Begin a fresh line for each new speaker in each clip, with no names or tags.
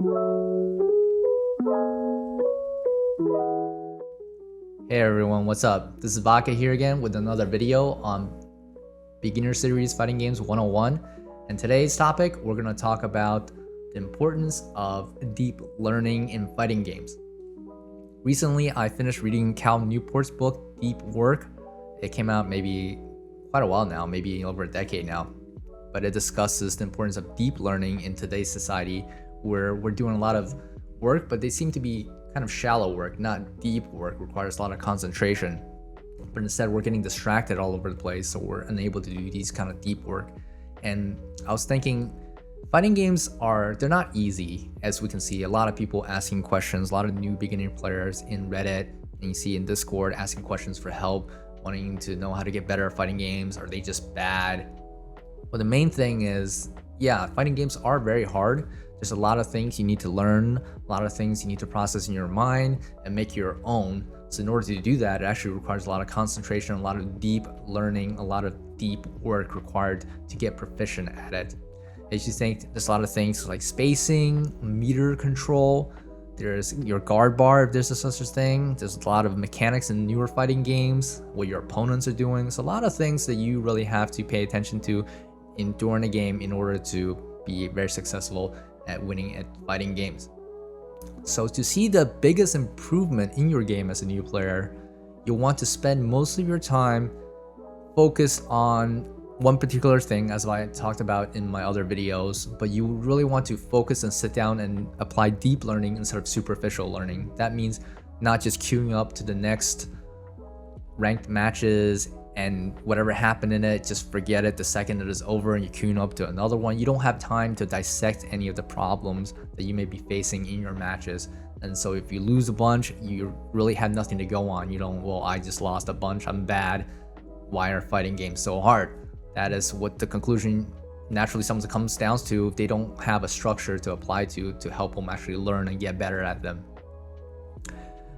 Hey everyone, what's up? This is Vaca here again with another video on Beginner Series Fighting Games 101. And today's topic, we're going to talk about the importance of deep learning in fighting games. Recently, I finished reading Cal Newport's book, Deep Work. It came out maybe quite a while now, maybe over a decade now. But it discusses the importance of deep learning in today's society where we're doing a lot of work, but they seem to be kind of shallow work, not deep work, requires a lot of concentration. But instead we're getting distracted all over the place, so we're unable to do these kind of deep work. And I was thinking, fighting games they're not easy, as we can see. A lot of people asking questions, a lot of new beginning players in Reddit, and you see in Discord asking questions for help, wanting to know how to get better at fighting games. Are they just bad? But the main thing is, yeah, fighting games are very hard. There's a lot of things you need to learn, a lot of things you need to process in your mind and make your own. So in order to do that, it actually requires a lot of concentration, a lot of deep learning, a lot of deep work required to get proficient at it. As you think, there's a lot of things like spacing, meter control, there's your guard bar if there's a such a thing. There's a lot of mechanics in newer fighting games, what your opponents are doing. So a lot of things that you really have to pay attention to during a game in order to be very successful at winning at fighting games. So to see the biggest improvement in your game as a new player, you'll want to spend most of your time focused on one particular thing, as I talked about in my other videos, but you really want to focus and sit down and apply deep learning instead of superficial learning. That means not just queuing up to the next ranked matches and whatever happened in it, just forget it the second it is over and you're queuing up to another one. You don't have time to dissect any of the problems that you may be facing in your matches. And so if you lose a bunch, you really have nothing to go on. You don't, well, I just lost a bunch, I'm bad. Why are fighting games so hard? That is what the conclusion naturally sometimes comes down to. They don't have a structure to apply to help them actually learn and get better at them.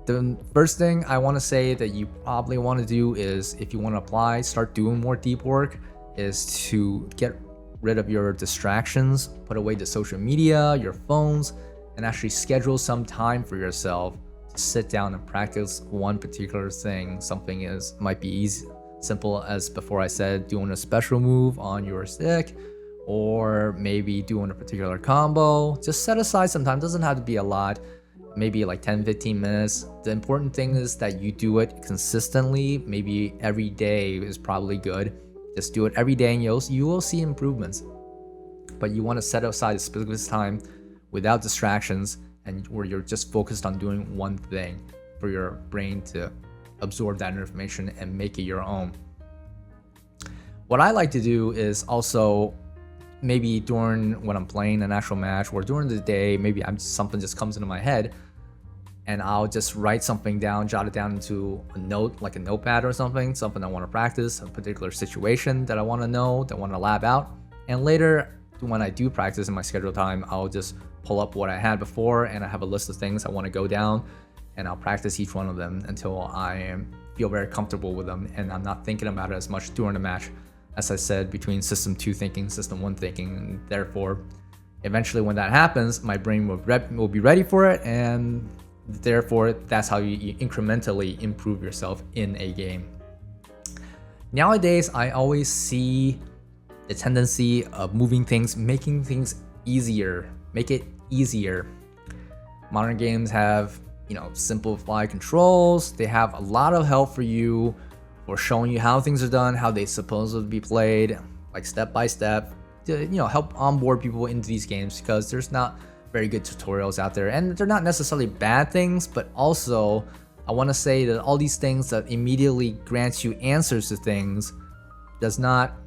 The first thing I want to say that you probably want to do is, if you want to start doing more deep work, is to get rid of your distractions, put away the social media, your phones, and actually schedule some time for yourself to sit down and practice one particular thing. Something might be easy, simple as before I said, doing a special move on your stick, or maybe doing a particular combo. Just set aside some time, doesn't have to be a lot. Maybe like 10-15 minutes. The important thing is that you do it consistently. Maybe every day is probably good. Just do it every day and you will see improvements. But you want to set aside a specific time without distractions and where you're just focused on doing one thing for your brain to absorb that information and make it your own. What I like to do is also, maybe during when I'm playing an actual match or during the day, maybe something just comes into my head and I'll just write something down, jot it down into a note, like a notepad or something I want to practice, a particular situation that I want to know, that I want to lab out. And later, when I do practice in my scheduled time, I'll just pull up what I had before and I have a list of things I want to go down and I'll practice each one of them until I feel very comfortable with them and I'm not thinking about it as much during the match. As I said, between system 2 thinking, system 1 thinking, and therefore, eventually when that happens, my brain will be ready for it, and therefore, that's how you incrementally improve yourself in a game. Nowadays, I always see the tendency of moving things, making things easier, make it easier. Modern games have, simplified controls. They have a lot of help for you, or showing you how things are done, how they supposedly be played, like step by step, to help onboard people into these games, because there's not very good tutorials out there, and they're not necessarily bad things, but also I want to say that all these things that immediately grants you answers to things does not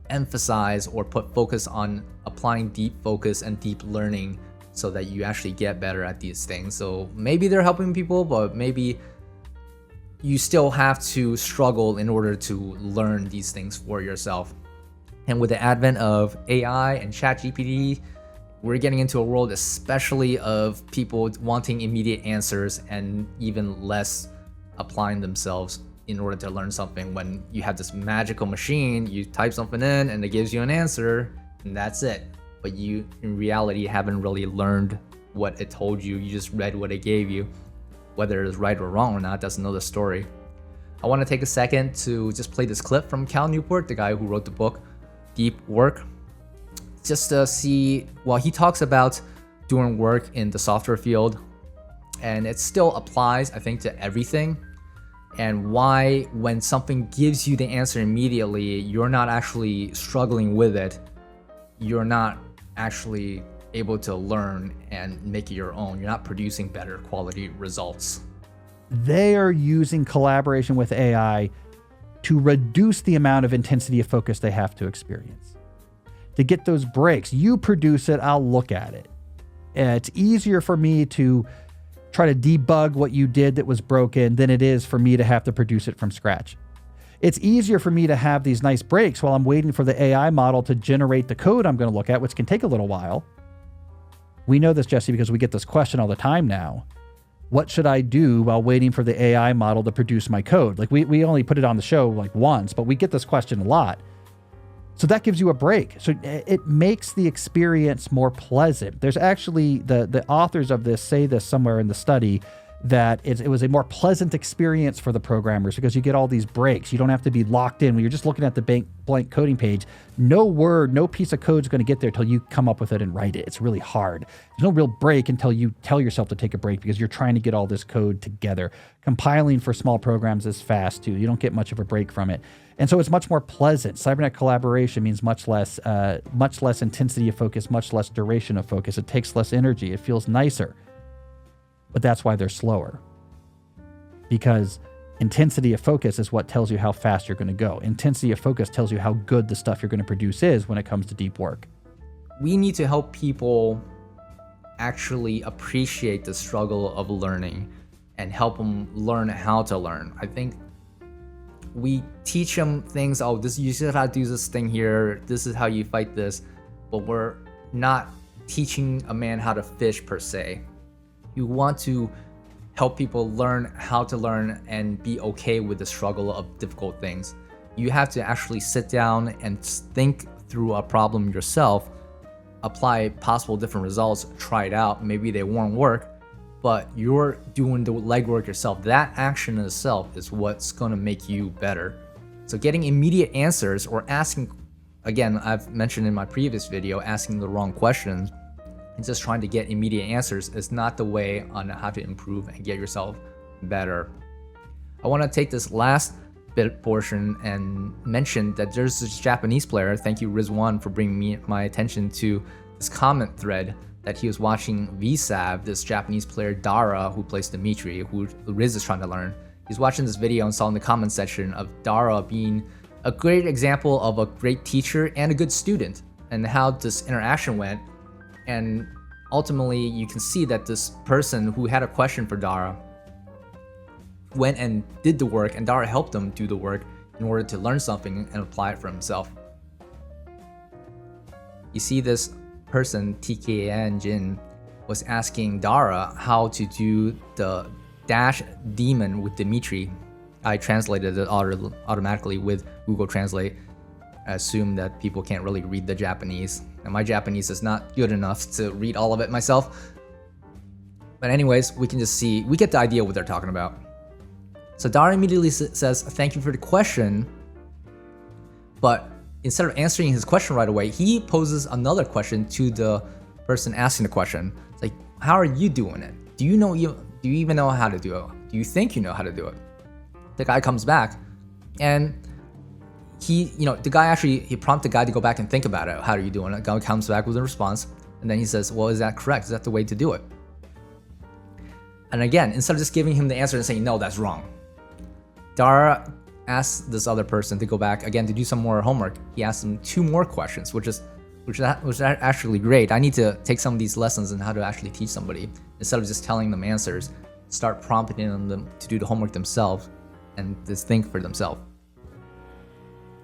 emphasize or put focus on applying deep focus and deep learning so that you actually get better at these things. So maybe they're helping people, but maybe you still have to struggle in order to learn these things for yourself. And with the advent of AI and ChatGPT, we're getting into a world especially of people wanting immediate answers and even less applying themselves in order to learn something. When you have this magical machine, you type something in and it gives you an answer, and that's it. but you in reality haven't really learned what it told you. You just read what it gave you. Whether it's right or wrong or not, that's another story. I want to take a second to just play this clip from Cal Newport, the guy who wrote the book Deep Work, just to see, well, he talks about doing work in the software field, and it still applies, I think, to everything, and why when something gives you the answer immediately, you're not actually struggling with it, you're not actually able to learn and make it your own. You're not producing better quality results.
They are using collaboration with AI to reduce the amount of intensity of focus they have to experience. To get those breaks, you produce it, I'll look at it. It's easier for me to try to debug what you did that was broken than it is for me to have to produce it from scratch. It's easier for me to have these nice breaks while I'm waiting for the AI model to generate the code I'm going to look at, which can take a little while. We know this, Jesse, because we get this question all the time now. What should I do while waiting for the AI model to produce my code? Like we only put it on the show like once, but we get this question a lot. So that gives you a break. So it makes the experience more pleasant. There's actually, the authors of this say this somewhere in the study, that it was a more pleasant experience for the programmers because you get all these breaks. You don't have to be locked in when you're just looking at the blank coding page. No word, no piece of code is going to get there until you come up with it and write it. It's really hard. There's no real break until you tell yourself to take a break because you're trying to get all this code together. Compiling for small programs is fast too. You don't get much of a break from it. And so it's much more pleasant. Cybernet collaboration means much less intensity of focus, much less duration of focus. It takes less energy. It feels nicer. But that's why they're slower. Because intensity of focus is what tells you how fast you're going to go. Intensity of focus tells you how good the stuff you're going to produce is when it comes to deep work.
We need to help people actually appreciate the struggle of learning and help them learn how to learn. I think we teach them things, oh, this, you should have to do this thing here, this is how you fight this, but we're not teaching a man how to fish per se. You want to help people learn how to learn and be okay with the struggle of difficult things. You have to actually sit down and think through a problem yourself, apply possible different results, try it out. Maybe they won't work, but you're doing the legwork yourself. That action in itself is what's going to make you better. So getting immediate answers or asking, again, I've mentioned in my previous video, asking the wrong questions and just trying to get immediate answers is not the way on how to improve and get yourself better. I want to take this last bit portion and mention that there's this Japanese player, thank you Rizwan for bringing my attention to this comment thread, that he was watching VSAV, this Japanese player Dara, who plays Dimitri, who Riz is trying to learn. He's watching this video and saw in the comment section of Dara being a great example of a great teacher and a good student, and how this interaction went. And ultimately, you can see that this person who had a question for Dara went and did the work, and Dara helped him do the work in order to learn something and apply it for himself. You see this person, TKN Jin, was asking Dara how to do the dash demon with Dimitri. I translated it automatically with Google Translate. I assume that people can't really read the Japanese, and my Japanese is not good enough to read all of it myself. But anyways, we can just see, we get the idea what they're talking about. So Dara immediately says, thank you for the question, but instead of answering his question right away, he poses another question to the person asking the question. It's like, how are you doing it? Do you even know how to do it? Do you think you know how to do it? The guy comes back, and the guy he prompted the guy to go back and think about it. How are you doing it? The guy comes back with a response, and then he says, well, is that correct? Is that the way to do it? And again, instead of just giving him the answer and saying, no, that's wrong, Dara asks this other person to go back again to do some more homework. He asks him 2 more questions, which is actually great. I need to take some of these lessons on how to actually teach somebody. Instead of just telling them answers, start prompting them to do the homework themselves and just think for themselves.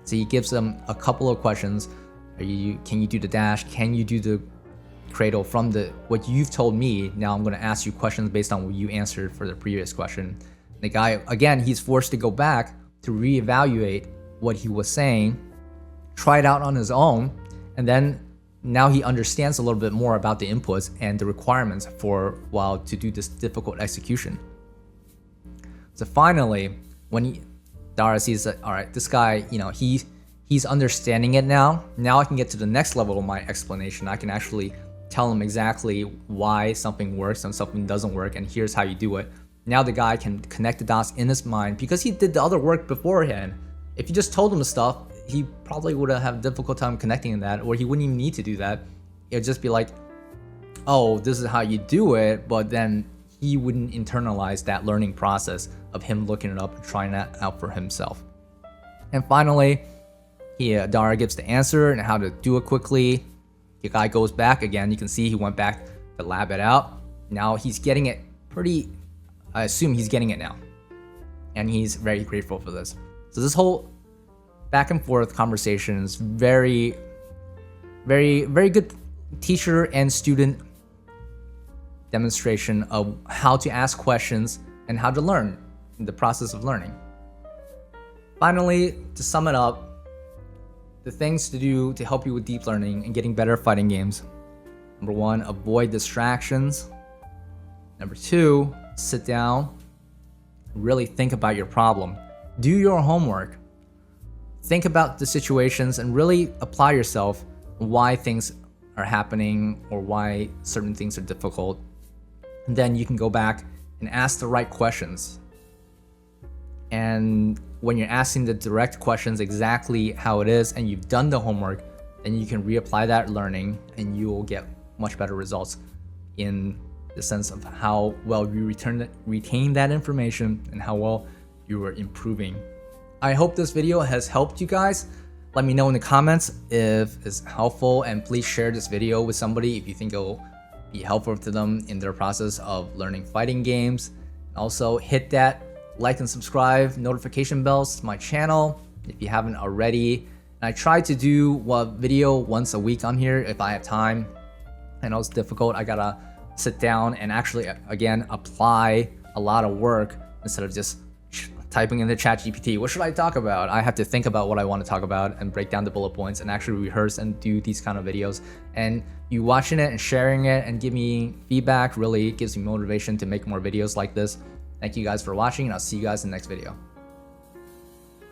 So he gives them a couple of questions. Can you do the dash? Can you do the cradle from what you've told me? Now I'm going to ask you questions based on what you answered for the previous question. The guy, again, he's forced to go back to reevaluate what he was saying, try it out on his own, and then now he understands a little bit more about the inputs and the requirements for while to do this difficult execution. So finally, when Dara sees that, all right, this guy, he's understanding it now. Now I can get to the next level of my explanation. I can actually tell him exactly why something works and something doesn't work, and here's how you do it. Now the guy can connect the dots in his mind because he did the other work beforehand. If you just told him the stuff, he probably would have a difficult time connecting that, or he wouldn't even need to do that. It would just be like, oh, this is how you do it, but then he wouldn't internalize that learning process of him looking it up and trying that out for himself. And finally, Dara gives the answer and how to do it quickly. The guy goes back again. You can see he went back to lab it out. Now he's getting it I assume he's getting it now. And he's very grateful for this. So this whole back and forth conversation is very, very, very good teacher and student demonstration of how to ask questions and how to learn in the process of learning. Finally, to sum it up, the things to do to help you with deep learning and getting better at fighting games. Number 1, avoid distractions. Number 2, sit down, really think about your problem. Do your homework. Think about the situations and really apply yourself why things are happening or why certain things are difficult. And then you can go back and ask the right questions. And when you're asking the direct questions exactly how it is and you've done the homework, then you can reapply that learning and you will get much better results in the sense of how well you retain that information and how well you are improving. I hope this video has helped you guys. Let me know in the comments if it's helpful, and please share this video with somebody if you think it'll be helpful to them in their process of learning fighting games. Also hit that like and subscribe notification bells to my channel if you haven't already. And I try to do a video once a week on here if I have time. I know it's difficult. I gotta sit down and actually again apply a lot of work instead of just typing in the ChatGPT, what should I talk about? I have to think about what I want to talk about and break down the bullet points and actually rehearse and do these kind of videos. And you watching it and sharing it and give me feedback really gives me motivation to make more videos like this. Thank you guys for watching, and I'll see you guys in the next video.